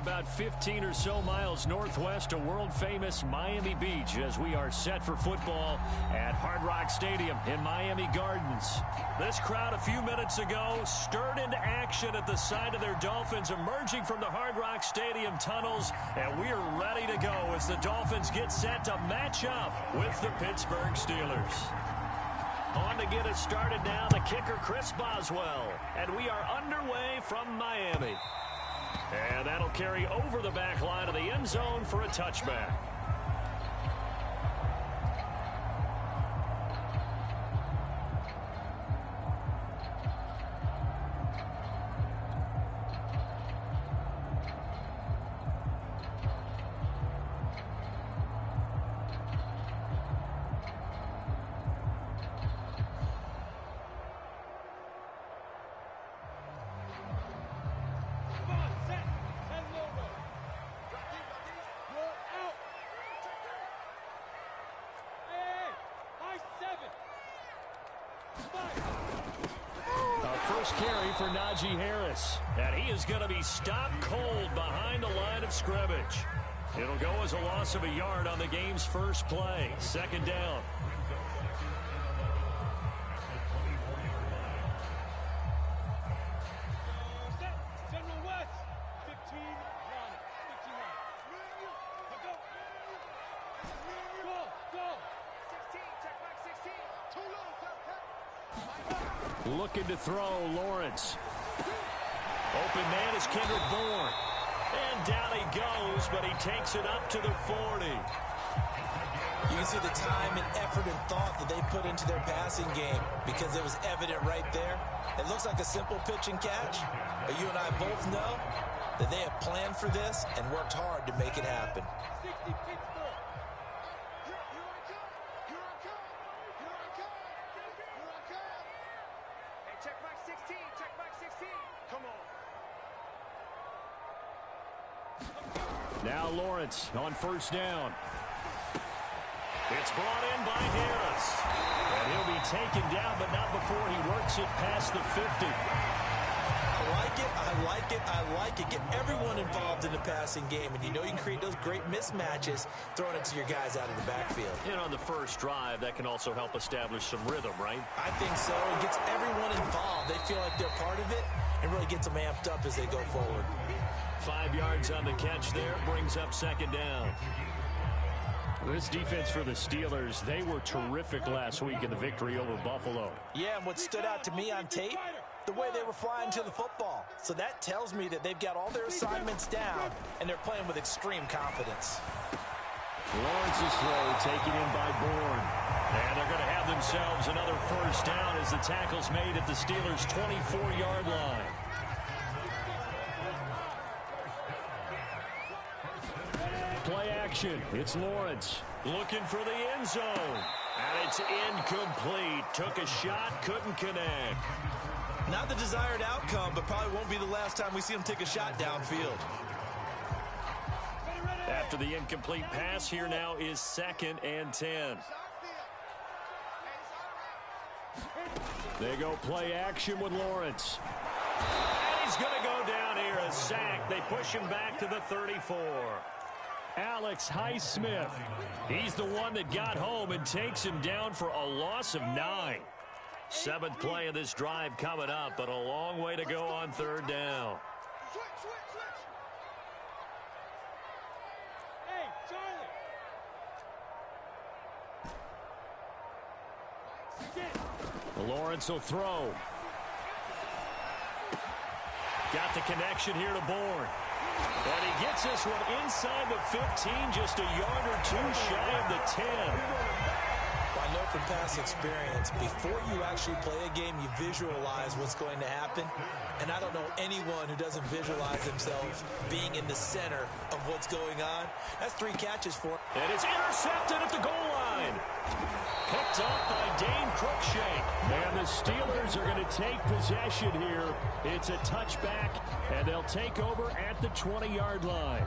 about 15 or so miles northwest of world-famous Miami Beach as we are set for football at Hard Rock Stadium in Miami Gardens. This crowd a few minutes ago stirred into action at the side of their Dolphins emerging from the Hard Rock Stadium tunnels, and we are ready to go as the Dolphins get set to match up with the Pittsburgh Steelers. On to get us started now, the kicker, Chris Boswell. And we are underway from Miami. And that'll carry over the back line of the end zone for a touchback. Carry for Najee Harris, and he is going to be stopped cold behind the line of scrimmage. It'll go as a loss of a yard on the game's first play. Second down. Looking to throw, Lawrence. Open man is Kendrick Bourne. And down he goes, but he takes it up to the 40. You can see the time and effort and thought that they put into their passing game because it was evident right there. It looks like a simple pitch and catch, but you and I both know that they have planned for this and worked hard to make it happen. Now Lawrence on first down. It's brought in by Harris. And he'll be taken down, but not before he works it past the 50. I like it, I like it, I like it. Get everyone involved in the passing game, and you know you can create those great mismatches throwing it to your guys out of the backfield. And on the first drive, that can also help establish some rhythm, right? I think so. It gets everyone involved. They feel like they're part of it, and really gets them amped up as they go forward. 5 yards on the catch there, brings up second down. This defense for the Steelers, they were terrific last week in the victory over Buffalo. Yeah, and what stood out to me on tape, the way they were flying to the football. So that tells me that they've got all their assignments down, and they're playing with extreme confidence. Lawrence's throw taken in by Bourne. And they're going to have themselves another first down as the tackle's made at the Steelers' 24-yard line. Play action. It's Lawrence looking for the end zone. And it's incomplete. Took a shot, couldn't connect. Not the desired outcome, but probably won't be the last time we see him take a shot downfield. After the incomplete pass, here now is 2nd and 10. They go play action with Lawrence. And he's going to go down here, a sack. They push him back to the 34. Alex Highsmith. He's the one that got home and takes him down for a loss of 9. 7th play of this drive coming up, but a long way to go on third down. Hey, Charlie. Lawrence will throw. Got the connection here to Bourne. And he gets this one inside the 15, just a yard or two shy of the 10. Well, I know from past experience, before you actually play a game, you visualize what's going to happen. And I don't know anyone who doesn't visualize themselves being in the center of what's going on. That's 3 catches for him. And it's intercepted at the goal line. Picked up by Dane Cruikshank. And the Steelers are going to take possession here. It's a touchback, and they'll take over at the 20-yard line.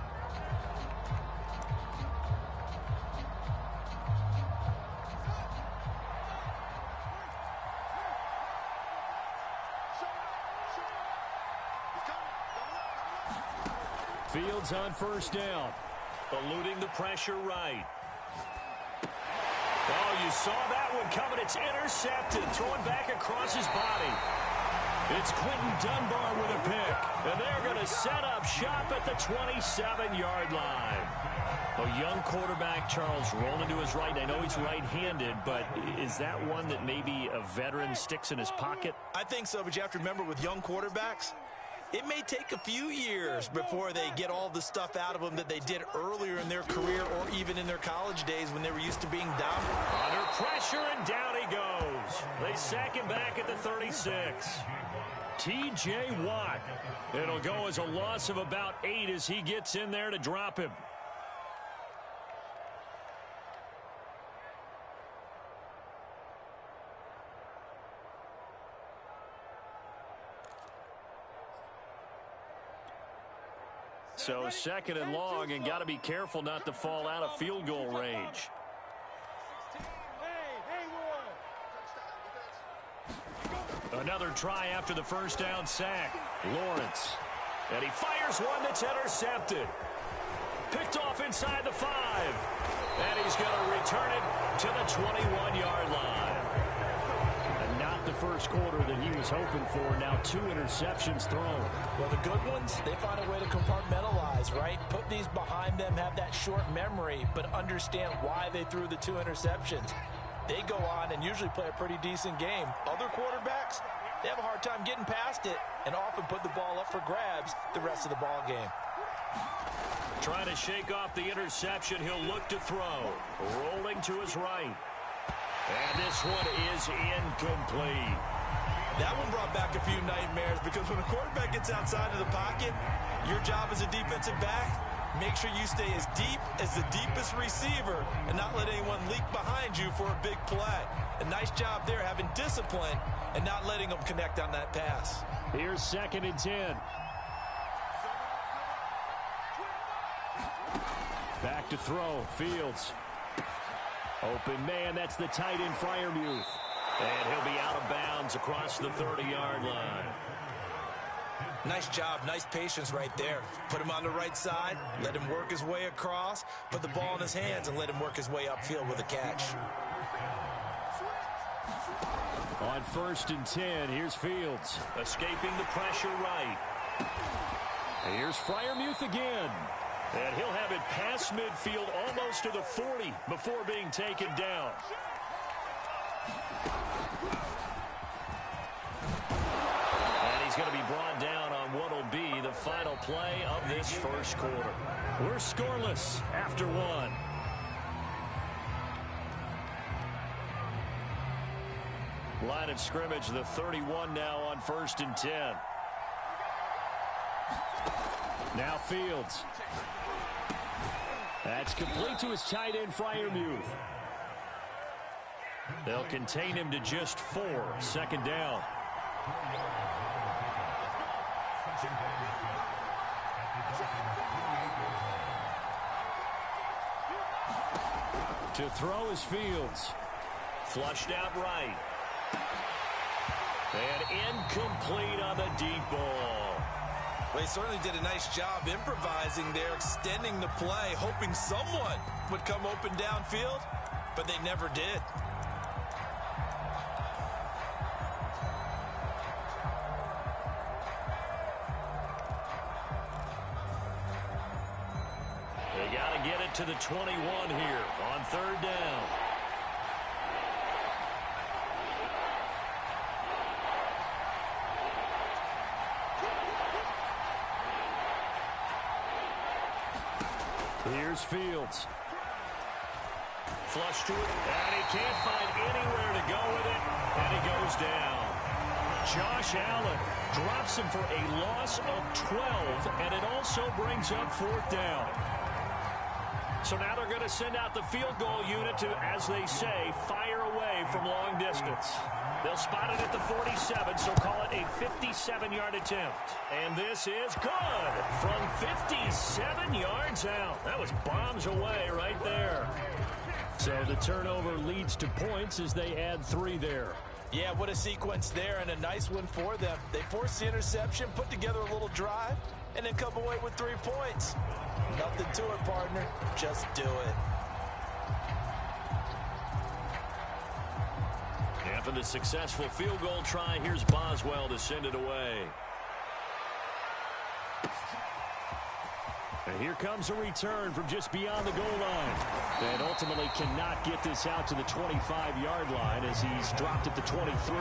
Fields on first down. Eluding the pressure right. Oh, you saw that one coming. It's intercepted. Throwing back across his body. It's Quentin Dunbar with a pick. And they're going to set up shop at the 27-yard line. A young quarterback, Charles, rolling to his right. I know he's right-handed, but is that one that maybe a veteran sticks in his pocket? I think so, but you have to remember with young quarterbacks, it may take a few years before they get all the stuff out of them that they did earlier in their career or even in their college days when they were used to being dominant. Under pressure, and down he goes. They sack him back at the 36. T.J. Watt. It'll go as a loss of about 8 as he gets in there to drop him. So second and long, and got to be careful not to fall out of field goal range. Another try after the first down sack. Lawrence. And he fires one that's intercepted. Picked off inside the 5. And he's going to return it to the 21-yard line. And not the first quarter that he was hoping for. Now 2 interceptions thrown. Well, the good ones, they find a way to compartmentalize, right? Put these behind them, have that short memory, but understand why they threw the 2 interceptions. They go on and usually play a pretty decent game. Other quarterbacks, they have a hard time getting past it and often put the ball up for grabs the rest of the ball game. Trying to shake off the interception. He'll look to throw. Rolling to his right. And this one is incomplete. That one brought back a few nightmares because when a quarterback gets outside of the pocket, your job as a defensive back, make sure you stay as deep as the deepest receiver and not let anyone leak behind you for a big play. A nice job there having discipline and not letting them connect on that pass. Here's 2nd and 10. Back to throw. Fields. Open man. That's the tight end, Freiermuth. And he'll be out of bounds across the 30-yard line. Nice job, nice patience right there. Put him on the right side, let him work his way across, put the ball in his hands, and let him work his way upfield with a catch. On 1st and 10, here's Fields. Escaping the pressure right. Here's Freiermuth again. And he'll have it past midfield almost to the 40 before being taken down. He's going to be brought down on what will be the final play of this first quarter. We're scoreless after 1. Line of scrimmage, the 31 now on 1st and 10. Now Fields. That's complete to his tight end, Freiermuth. They'll contain him to just 4. 2nd down. To throw is Fields. Flushed out right. And incomplete on the deep ball. Well, he certainly did a nice job improvising there, extending the play, hoping someone would come open downfield, but they never did. They got to get it to the 21 here on 3rd down. Here's Fields. Flush to it, and he can't find anywhere to go with it, and he goes down. Josh Allen drops him for a loss of 12, and it also brings up 4th down. So now they're going to send out the field goal unit to, as they say, fire away from long distance. They'll spot it at the 47, so call it a 57-yard attempt. And this is good from 57 yards out. That was bombs away right there. So the turnover leads to points as they add 3 there. Yeah, what a sequence there, and a nice one for them. They forced the interception, put together a little drive, and then come away with 3 points. Nothing to it, partner. Just do it. After the successful field goal try, here's Boswell to send it away. And here comes a return from just beyond the goal line. And ultimately cannot get this out to the 25-yard line as he's dropped at the 23.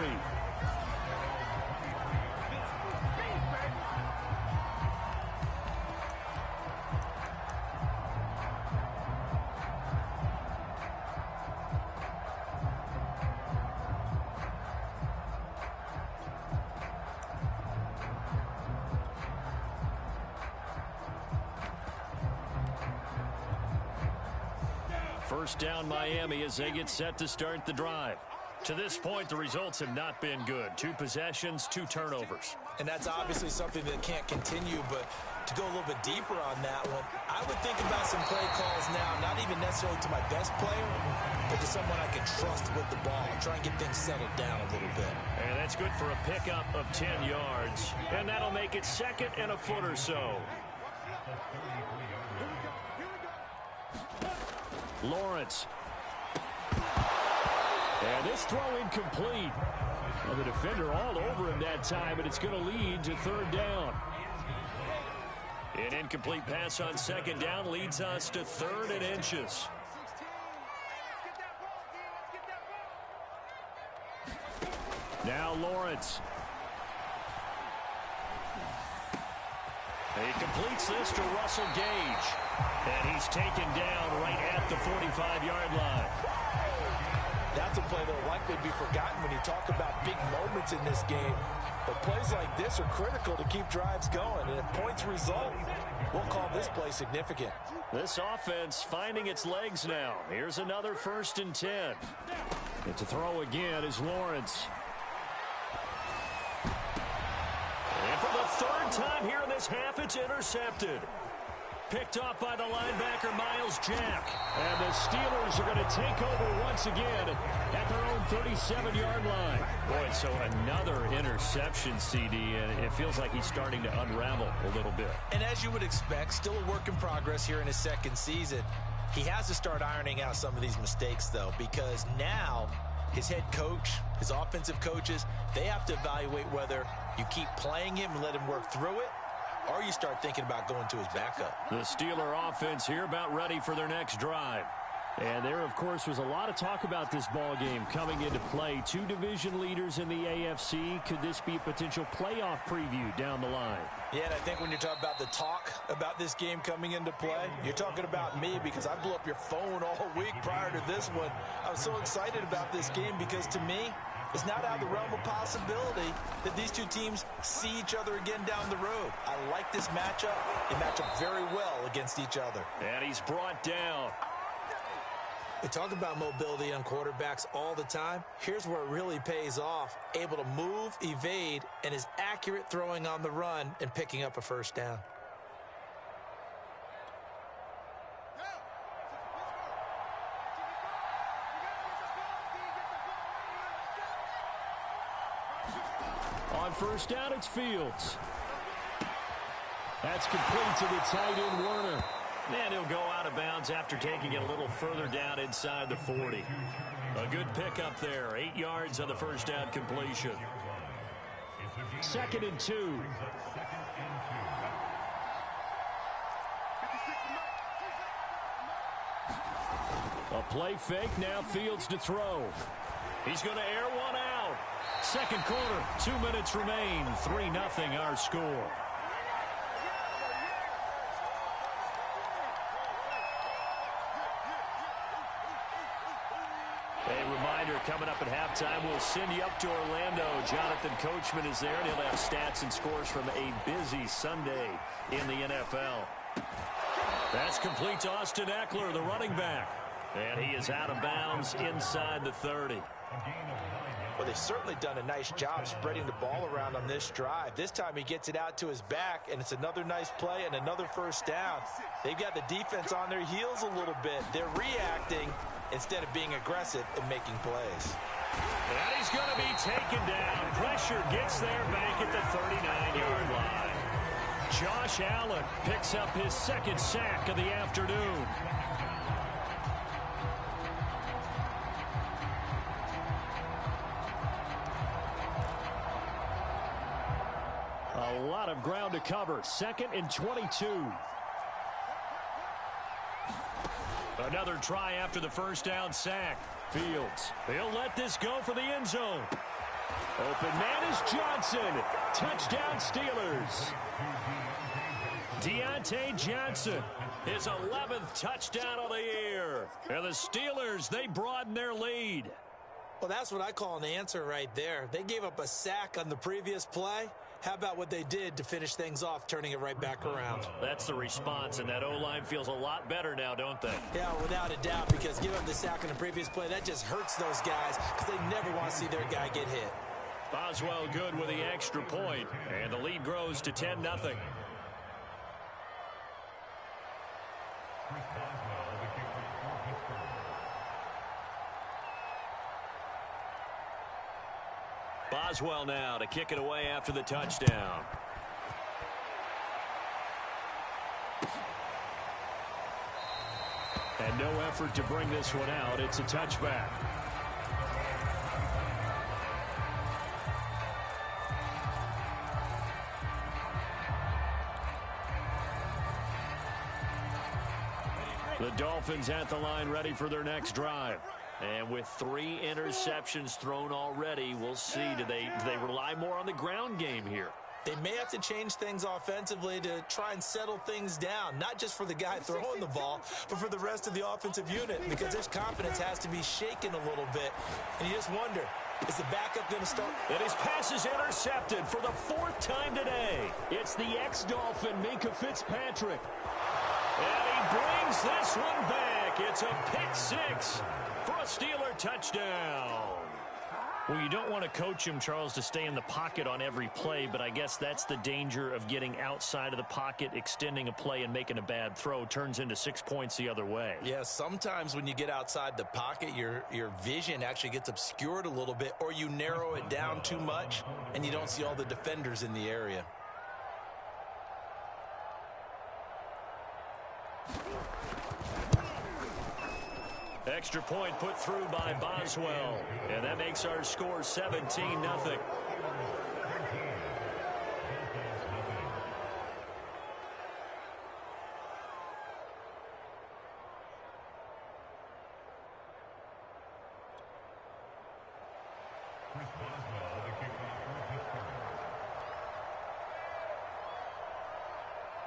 First down Miami as they get set to start the drive. To this point, the results have not been good. 2 possessions, 2 turnovers. And that's obviously something that can't continue, but to go a little bit deeper on that one, I would think about some play calls now, not even necessarily to my best player, but to someone I can trust with the ball. Try and get things settled down a little bit. And that's good for a pickup of 10 yards. And that'll make it 2nd and a foot or so. Lawrence. And this throw incomplete. Well, the defender all over him that time, and it's going to lead to 3rd down. An incomplete pass on 2nd down leads us to 3rd and inches. Now Lawrence. He completes this to Russell Gage. And he's taken down right at the 45-yard line. That's a play that will likely be forgotten when you talk about big moments in this game. But plays like this are critical to keep drives going. And if points result, we'll call this play significant. This offense finding its legs now. Here's another 1st and 10. And to throw again is Lawrence. And for the 3rd time here in this half, it's intercepted. Picked off by the linebacker, Miles Jack. And the Steelers are going to take over once again at their own 37-yard line. Boy, so another interception, CD, and it feels like he's starting to unravel a little bit. And as you would expect, still a work in progress here in his 2nd season. He has to start ironing out some of these mistakes, though, because now his head coach, his offensive coaches, they have to evaluate whether you keep playing him and let him work through it, or you start thinking about going to his backup. The Steeler offense here about ready for their next drive. And there, of course, was a lot of talk about this ball game coming into play. 2 division leaders in the AFC. Could this be a potential playoff preview down the line? Yeah, and I think when you're talking about the talk about this game coming into play, you're talking about me because I blew up your phone all week prior to this one. I was so excited about this game because to me, it's not out of the realm of possibility that these 2 teams see each other again down the road. I like this matchup. They match up very well against each other. And he's brought down. We talk about mobility on quarterbacks all the time. Here's where it really pays off. Able to move, evade, and is accurate throwing on the run and picking up a 1st down. On 1st down, it's Fields. That's complete to the tight end, Werner. And he'll go out of bounds after taking it a little further down inside the 40. A good pickup there. 8 yards on the 1st down completion. 2nd and 2. A play fake, now Fields to throw. He's going to air one out. 2nd quarter, 2 minutes remain. 3-0 our score. A reminder coming up at halftime, we'll send you up to Orlando. Jonathan Coachman is there, and he'll have stats and scores from a busy Sunday in the NFL. That's complete to Austin Eckler, the running back. And he is out of bounds inside the 30. Well, they've certainly done a nice job spreading the ball around on this drive. This time he gets it out to his back, and it's another nice play and another 1st down. They've got the defense on their heels a little bit. They're reacting instead of being aggressive and making plays. And he's going to be taken down. Pressure gets there back at the 39-yard line. Josh Allen picks up his second sack of the afternoon. A lot of ground to cover. 2nd and 22. Another try after the first down sack. Fields, he'll let this go for the end zone. Open man is Johnson. Touchdown Steelers. Deontay Johnson, his 11th touchdown of the year. And the Steelers, they broaden their lead. Well, that's what I call an answer right there. They gave up a sack on the previous play. How about what they did to finish things off, turning it right back around? That's the response, and that O-line feels a lot better now, don't they? Yeah, without a doubt, because giving up the sack on the previous play, that just hurts those guys because they never want to see their guy get hit. Boswell good with the extra point, and the lead grows to 10-0. Boswell now to kick it away after the touchdown. And no effort to bring this one out. It's a touchback. The Dolphins at the line ready for their next drive. And with 3 interceptions thrown already, we'll see. Do they rely more on the ground game here? They may have to change things offensively to try and settle things down, not just for the guy throwing the ball, but for the rest of the offensive unit, because their confidence has to be shaken a little bit. And you just wonder, is the backup going to start? And his pass is intercepted for the 4th time today. It's the ex-Dolphin, Minkah Fitzpatrick. And he brings this one back. It's a pick 6 for a Steeler touchdown. Well, you don't want to coach him, Charles, to stay in the pocket on every play, but I guess that's the danger of getting outside of the pocket, extending a play, and making a bad throw. Turns into 6 points the other way. Yeah, sometimes when you get outside the pocket, your vision actually gets obscured a little bit, or you narrow it down too much, and you don't see all the defenders in the area. Extra point put through by Boswell. And that makes our score 17-0.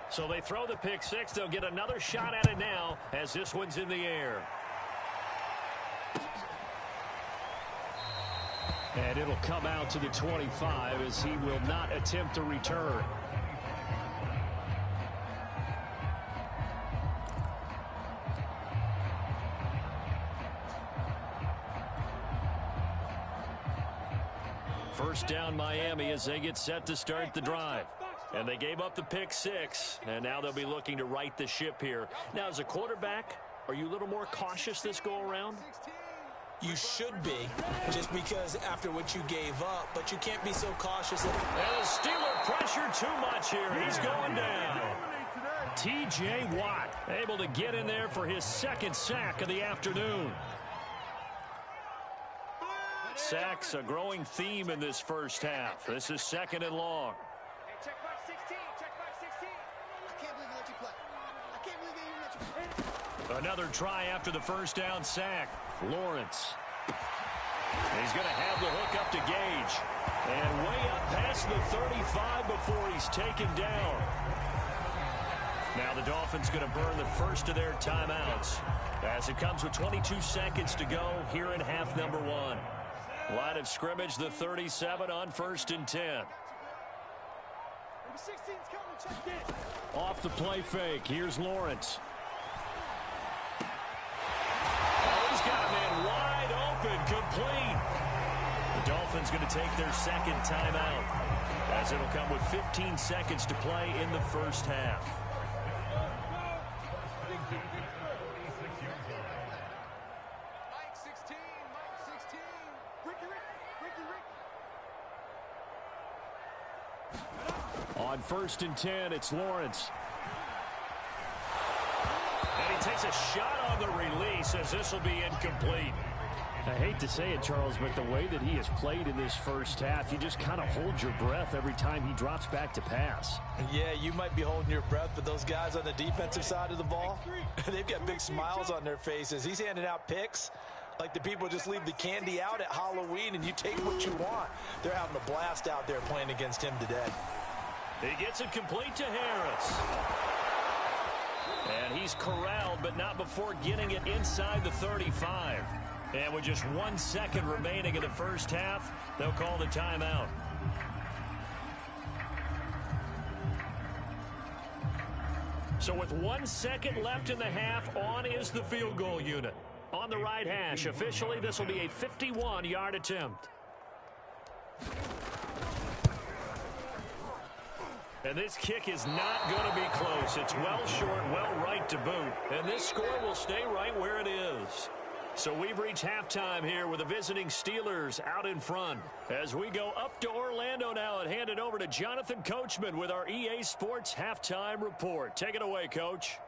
So they throw the pick 6. They'll get another shot at it now as this one's in the air. And it'll come out to the 25 as he will not attempt a return. First down Miami as they get set to start the drive. And they gave up the pick 6, and now they'll be looking to right the ship here. Now, as a quarterback, are you a little more cautious this go-around? You should be, just because after what you gave up, but you can't be so cautious. And the Steeler pressure too much here. He's going down. T.J. Watt able to get in there for his 2nd sack of the afternoon. Sacks a growing theme in this first half. This is 2nd and long. Check back 16. Check back 16. I can't believe they let you play. I can't believe they even let you play. Another try after the first down sack. Lawrence. He's going to have the hook up to Gage. And way up past the 35 before he's taken down. Now the Dolphins going to burn the first of their timeouts as it comes with 22 seconds to go here in half number 1. Line of scrimmage, the 37 on 1st and 10. Off the play fake. Here's Lawrence. Oh, he's got a man wide open, complete. The Dolphins going to take their 2nd timeout as it'll come with 15 seconds to play in the first half. On 1st and 10, it's Lawrence. And he takes a shot on the release as this will be incomplete. I hate to say it, Charles, but the way that he has played in this first half, you just kind of hold your breath every time he drops back to pass. Yeah, you might be holding your breath, but those guys on the defensive side of the ball, they've got big smiles on their faces. He's handing out picks like the people just leave the candy out at Halloween and you take what you want. They're having a blast out there playing against him today. He gets it complete to Harris. And he's corralled, but not before getting it inside the 35. And with just 1 second remaining in the first half, they'll call the timeout. So with 1 second left in the half, on is the field goal unit. On the right hash, officially this will be a 51-yard attempt. And this kick is not going to be close. It's well short, well right to boot. And this score will stay right where it is. So we've reached halftime here with the visiting Steelers out in front. As we go up to Orlando now and hand it over to Jonathan Coachman with our EA Sports Halftime Report. Take it away, Coach.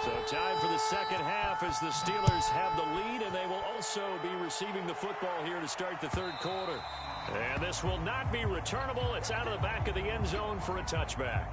So time for the second half as the Steelers have the lead, and they will also be receiving the football here to start the third quarter. And this will not be returnable. It's out of the back of the end zone for a touchback.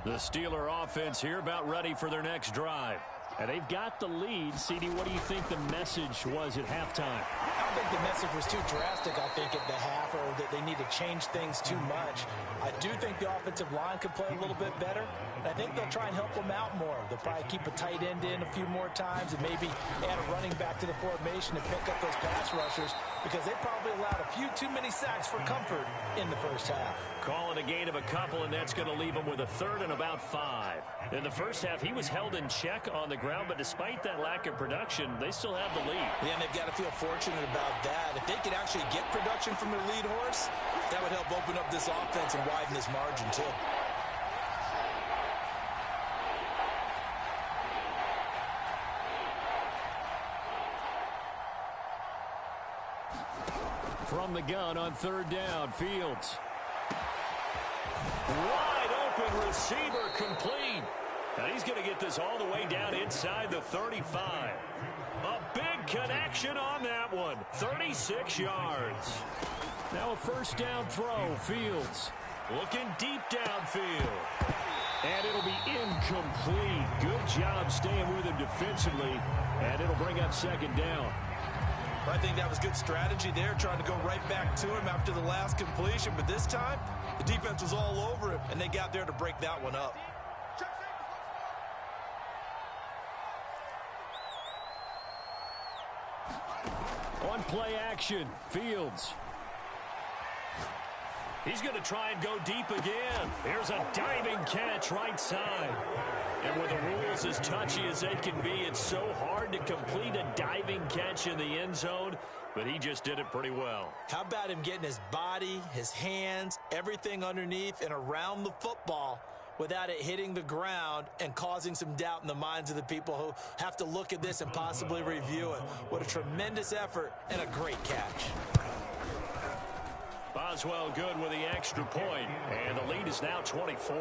The Steeler offense here about ready for their next drive. And they've got the lead. CD, what do you think the message was at halftime? I don't think the message was too drastic, I think, at the half, or that they need to change things too much. I do think the offensive line could play a little bit better. And I think they'll try and help them out more. They'll probably keep a tight end in a few more times and maybe add a running back to the formation and pick up those pass rushers, because they probably allowed a few too many sacks for comfort in the first half. Calling a gain of a couple, and that's going to leave him with a third and about 5. In the first half, he was held in check on the ground, but despite that lack of production, they still have the lead. Yeah, and they've got to feel fortunate about that. If they could actually get production from their lead horse, that would help open up this offense and widen this margin, too. From the gun on third down, Fields. Wide open receiver complete. And he's going to get this all the way down inside the 35. A big connection on that one. 36 yards. Now a first down throw, Fields. Looking deep downfield. And it'll be incomplete. Good job staying with him defensively. And it'll bring up second down. I think that was good strategy there, trying to go right back to him after the last completion. But this time, the defense was all over him, and they got there to break that one up. On play action, Fields. He's going to try and go deep again. Here's a diving catch right side. And with the rules as touchy as they can be, it's so hard to complete a diving catch in the end zone, but he just did it pretty well. How about him getting his body, his hands, everything underneath and around the football without it hitting the ground and causing some doubt in the minds of the people who have to look at this and possibly review it. What a tremendous effort and a great catch. Boswell good with the extra point, and the lead is now 24.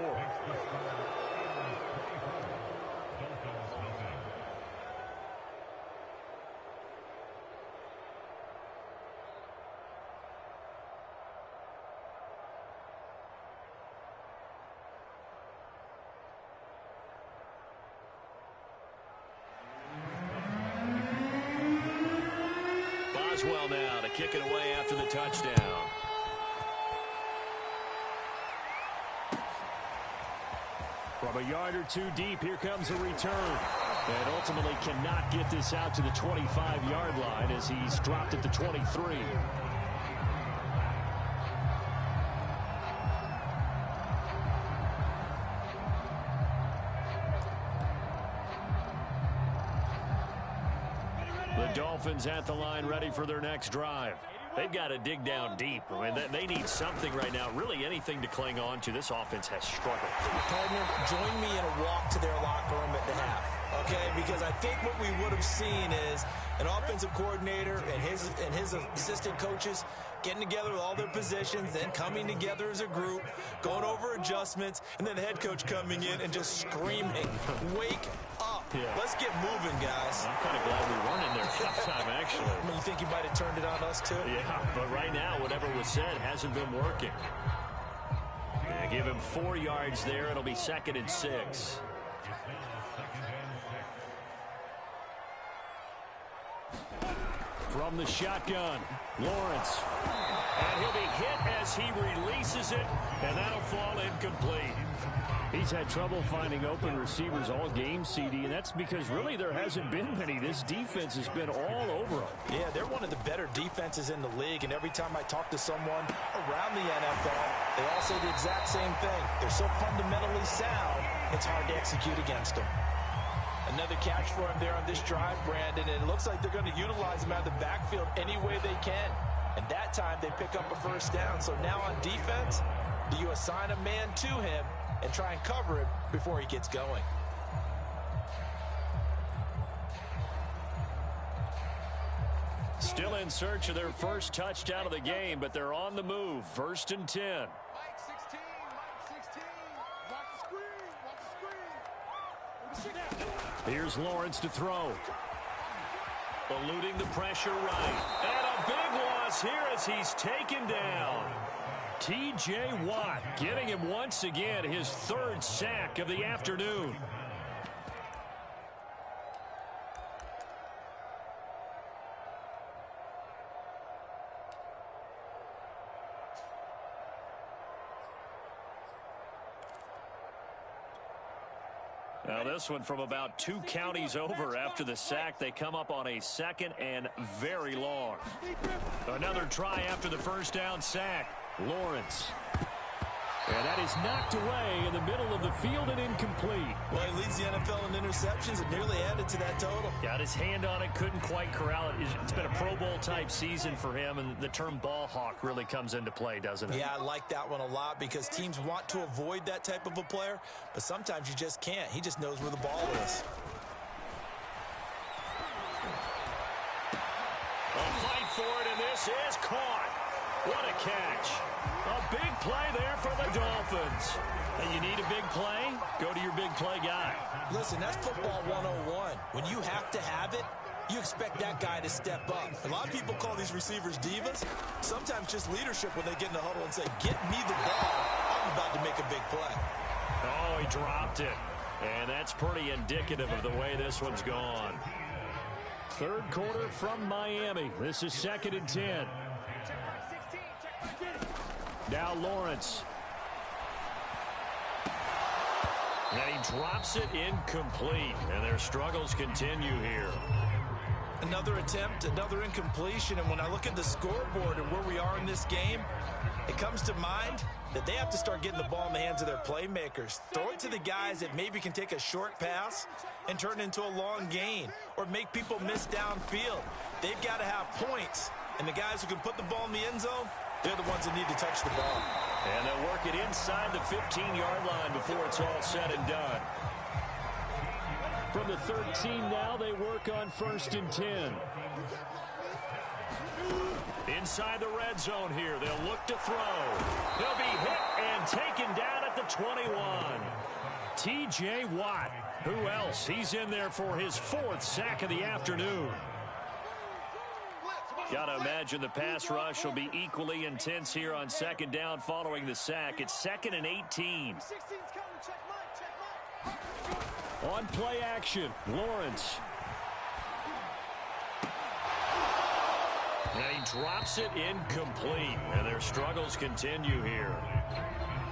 Boswell now to kick it away after the touchdown. From a yard or two deep, here comes a return. And ultimately cannot get this out to the 25-yard line as he's dropped at the 23. The Dolphins at the line ready for their next drive. They've got to dig down deep. I mean, they need something right now, really anything to cling on to. This offense has struggled. Partner, join me in a walk to their locker room at the half. Okay, because I think what we would have seen is an offensive coordinator and his assistant coaches getting together with all their positions, then coming together as a group, going over adjustments, and then the head coach coming in and just screaming, "Wake up. Yeah. Let's get moving, guys." I'm kind of glad we weren't in there halftime, actually. I mean, you think he might have turned it on us, too? Yeah, but right now, whatever was said hasn't been working. Yeah, give him 4 yards there. It'll be 2nd and 6. From the shotgun, Lawrence. And he'll be hit as he releases it, and that'll fall incomplete. He's had trouble finding open receivers all game, CD, and that's because really there hasn't been many. This defense has been all over them. Yeah, they're one of the better defenses in the league, and every time I talk to someone around the NFL, they all say the exact same thing. They're so fundamentally sound, it's hard to execute against them. Another catch for him there on this drive, Brandon, and it looks like they're going to utilize him out of the backfield any way they can. And that time they pick up a first down. So now on defense, do you assign a man to him and try and cover him before he gets going? Still in search of their first touchdown of the game, but they're on the move. 1st and 10. Mike 16, Mike 16. Watch the screen, watch the screen. Here's Lawrence to throw. Eluding the pressure right. And a big loss here as he's taken down. T.J. Watt getting him once again his 3rd sack of the afternoon. Now this one from about 2 counties over after the sack. They come up on a 2nd and very long. Another try after the first down sack. Lawrence. And that is knocked away in the middle of the field and incomplete. Well, he leads the NFL in interceptions and nearly added to that total. Got his hand on it, couldn't quite corral it. It's been a Pro Bowl type season for him, and the term ball hawk really comes into play, doesn't it? Yeah, I like that one a lot because teams want to avoid that type of a player, but sometimes you just can't. He just knows where the ball is. A fight for it, and this is caught. What a catch. A big play there for the Dolphins. And you need a big play? Go to your big play guy. Listen, that's football 101. When you have to have it, you expect that guy to step up. A lot of people call these receivers divas. Sometimes just leadership when they get in the huddle and say, "Get me the ball. I'm about to make a big play." Oh, he dropped it. And that's pretty indicative of the way this one's gone. 3rd quarter from Miami. This is 2nd and 10. Now Lawrence. And he drops it incomplete. And their struggles continue here. Another attempt, another incompletion. And when I look at the scoreboard and where we are in this game, it comes to mind that they have to start getting the ball in the hands of their playmakers. Throw it to the guys that maybe can take a short pass and turn it into a long gain or make people miss downfield. They've got to have points. And the guys who can put the ball in the end zone, they're the ones that need to touch the ball. And they'll work it inside the 15-yard line before it's all said and done. From the 13 now, they work on 1st and 10. Inside the red zone here, they'll look to throw. They'll be hit and taken down at the 21. T.J. Watt. Who else? He's in there for his 4th sack of the afternoon. Got to imagine the pass rush will be equally intense here on 2nd down following the sack. It's 2nd and 18. On play action, Lawrence. And he drops it incomplete. And their struggles continue here.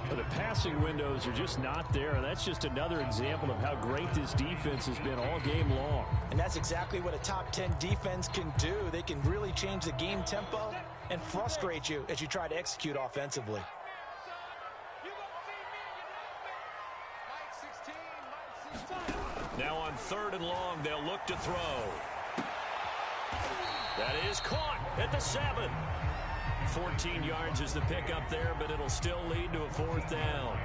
The passing windows are just not there, and that's just another example of how great this defense has been all game long. And that's exactly what a top 10 defense can do. They can really change the game tempo and frustrate you as you try to execute offensively. Now on 3rd and long, they'll look to throw. That is caught at the 7. 14 yards is the pickup there, but it'll still lead to a 4th down.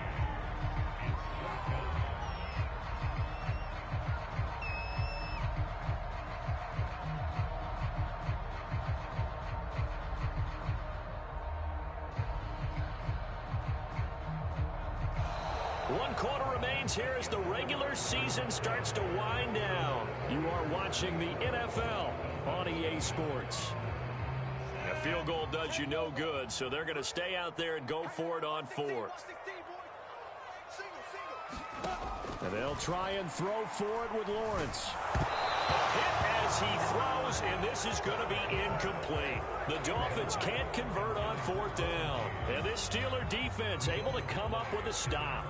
One quarter remains here as the regular season starts to wind down. You are watching the NFL on EA Sports. A field goal does you no good, so they're going to stay out there and go for it on 4th. And they'll try and throw for it with Lawrence. Hit as he throws, and this is going to be incomplete. The Dolphins can't convert on 4th down. And this Steeler defense able to come up with a stop.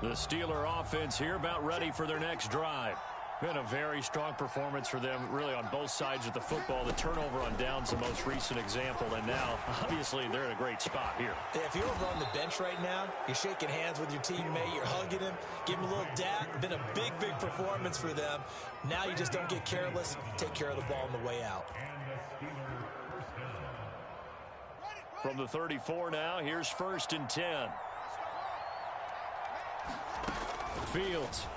The Steeler offense here about ready for their next drive. Been a very strong performance for them, really, on both sides of the football. The turnover on downs the most recent example, and now, obviously, they're in a great spot here. Yeah, if you're over on the bench right now, you're shaking hands with your teammate, you're hugging him, giving him a little dap. Been a big, big performance for them. Now you just don't get careless. Take care of the ball on the way out. From the 34 now, here's 1st and 10. Fields.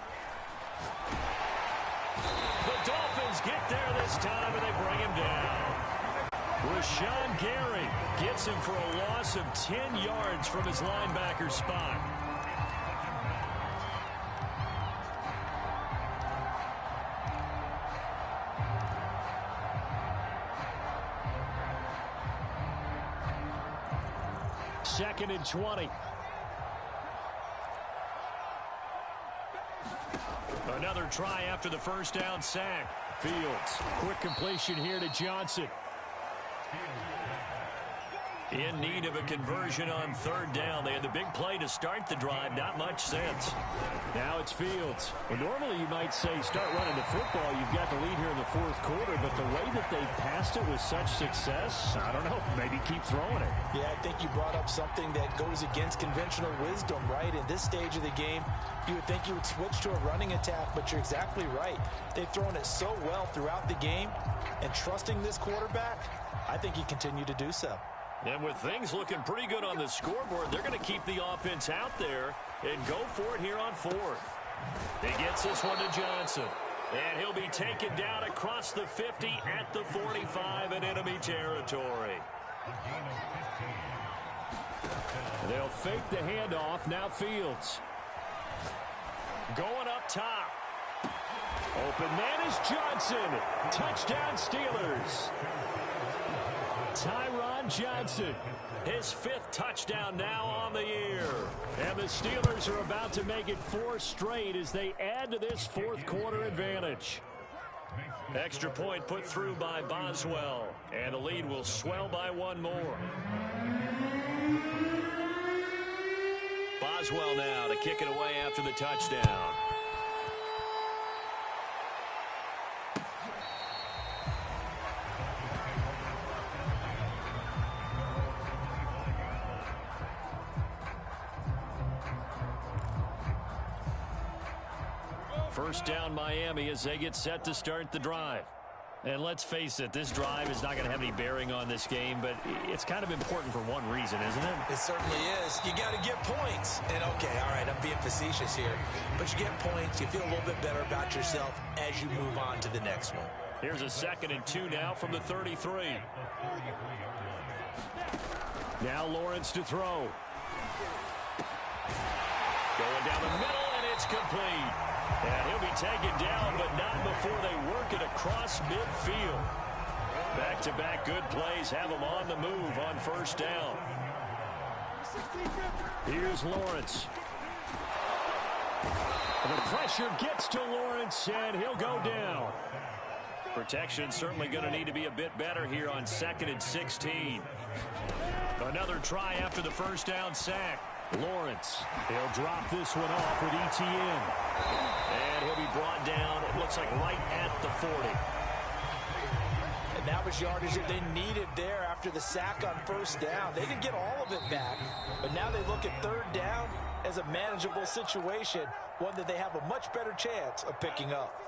The Dolphins get there this time, and they bring him down. Rashawn Gary gets him for a loss of 10 yards from his linebacker spot. Second and 20. Another try after the 1st down sack. Fields, quick completion here to Johnson. In need of a conversion on 3rd down. They had the big play to start the drive. Not much sense. Now it's Fields. Well, normally you might say start running the football. You've got the lead here in the 4th quarter, but the way that they passed it with such success, I don't know, maybe keep throwing it. Yeah, I think you brought up something that goes against conventional wisdom, right? In this stage of the game, you would think you would switch to a running attack, but you're exactly right. They've thrown it so well throughout the game, and trusting this quarterback, I think he continued to do so. And with things looking pretty good on the scoreboard, they're going to keep the offense out there and go for it here on 4th. He gets this one to Johnson. And he'll be taken down across the 50 at the 45 in enemy territory. They'll fake the handoff. Now Fields. Going up top. Open man is Johnson. Touchdown Steelers. Tyron Johnson, his 5th touchdown now on the year. And the Steelers are about to make it 4 straight as they add to this 4th quarter advantage. Extra point put through by Boswell, and the lead will swell by 1 more. Boswell now to kick it away after the touchdown. First down Miami as they get set to start the drive. And let's face it, this drive is not going to have any bearing on this game, but it's kind of important for one reason, isn't it? It certainly is. You got to get points. And, okay, all right, I'm being facetious here. But you get points, you feel a little bit better about yourself as you move on to the next one. Here's a 2nd and 2 now from the 33. Now Lawrence to throw. Going down the middle, and it's complete. And he'll be taken down, but not before they work it across midfield. Back-to-back good plays have them on the move on 1st down. Here's Lawrence. The pressure gets to Lawrence, and he'll go down. Protection certainly going to need to be a bit better here on 2nd and 16. Another try after the 1st down sack. Lawrence, he'll drop this one off with ETN. And he'll be brought down, it looks like right at the 40. And that salvage yardage that they needed there after the sack on first down. They didn't get all of it back, but now they look at third down as a manageable situation, one that they have a much better chance of picking up.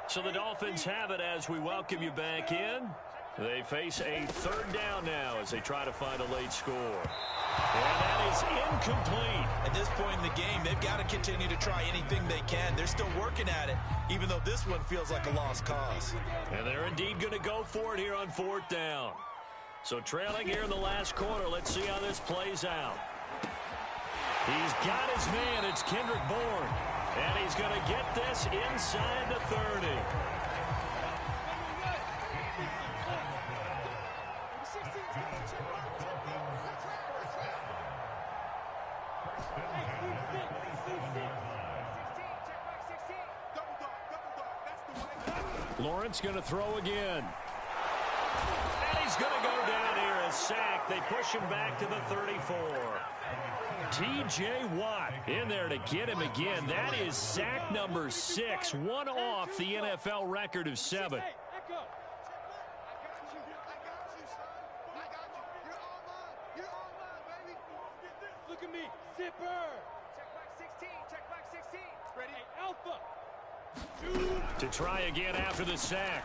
So the Dolphins have it as we welcome you back in. They face a third down now as they try to find a late score. And that is incomplete. At this point in the game, they've got to continue to try anything they can. They're still working at it, even though this one feels like a lost cause. And they're indeed going to go for it here on fourth down. So trailing here in the last quarter, let's see how this plays out. He's got his man. It's Kendrick Bourne. And he's going to get this inside the 30. Lawrence going to throw again. And he's going to go down here as sacked. They push him back to the 34. T.J. Watt in there to get him again. That is sack number 6, one off the NFL record of 7. Look at me, zipper. Check back 16. Check back 16. Ready, alpha. To try again after the sack.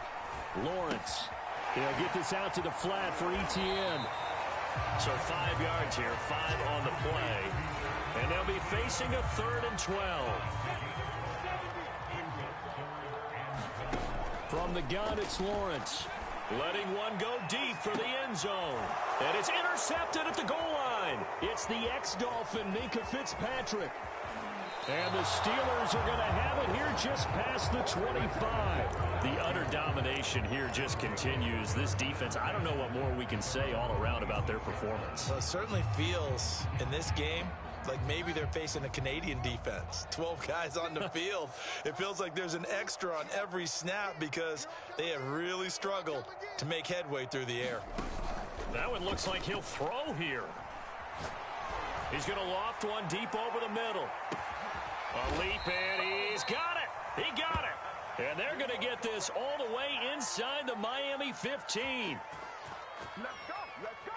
Lawrence. He'll get this out to the flat for Etienne. So 5 yards here, 5 on the play. And they'll be facing a 3rd and 12. From the gun, it's Lawrence. Letting one go deep for the end zone. And it's intercepted at the goal line. It's the ex-Dolphin, Minka Fitzpatrick. And the Steelers are going to have it here just past the 25. The utter domination here just continues. This defense, I don't know what more we can say all around about their performance. Well, it certainly feels in this game like maybe they're facing a Canadian defense. 12 guys on the field. It feels like there's an extra on every snap because they have really struggled to make headway through the air. That one looks like he'll throw here. He's going to loft one deep over the middle. A leap, and he's got it. He got it. And they're going to get this all the way inside the Miami 15. Let's go. Let's go.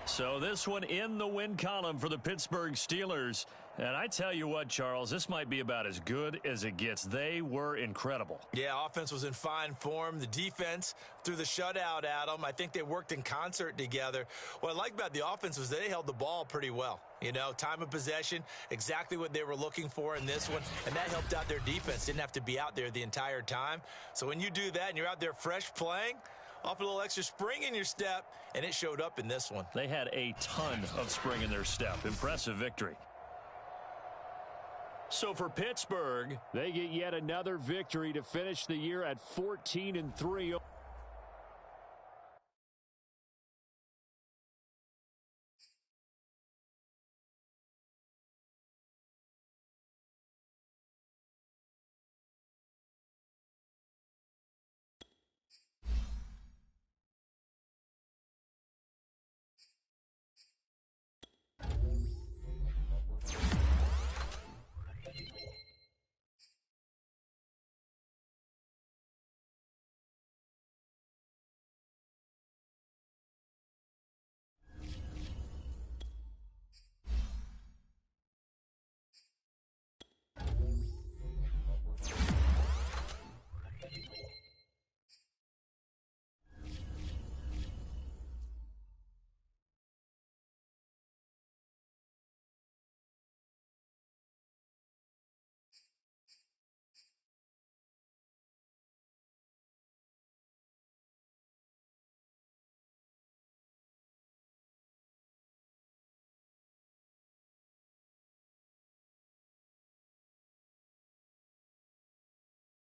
So this one in the win column for the Pittsburgh Steelers. And I tell you what, Charles, this might be about as good as it gets. They were incredible. Yeah, offense was in fine form. The defense threw the shutout at them. I think they worked in concert together. What I like about the offense was they held the ball pretty well. You know, time of possession, exactly what they were looking for in this one. And that helped out their defense. Didn't have to be out there the entire time. So when you do that and you're out there fresh playing, off a little extra spring in your step, and it showed up in this one. They had a ton of spring in their step. Impressive victory. So for Pittsburgh, they get yet another victory to finish the year at 14-3.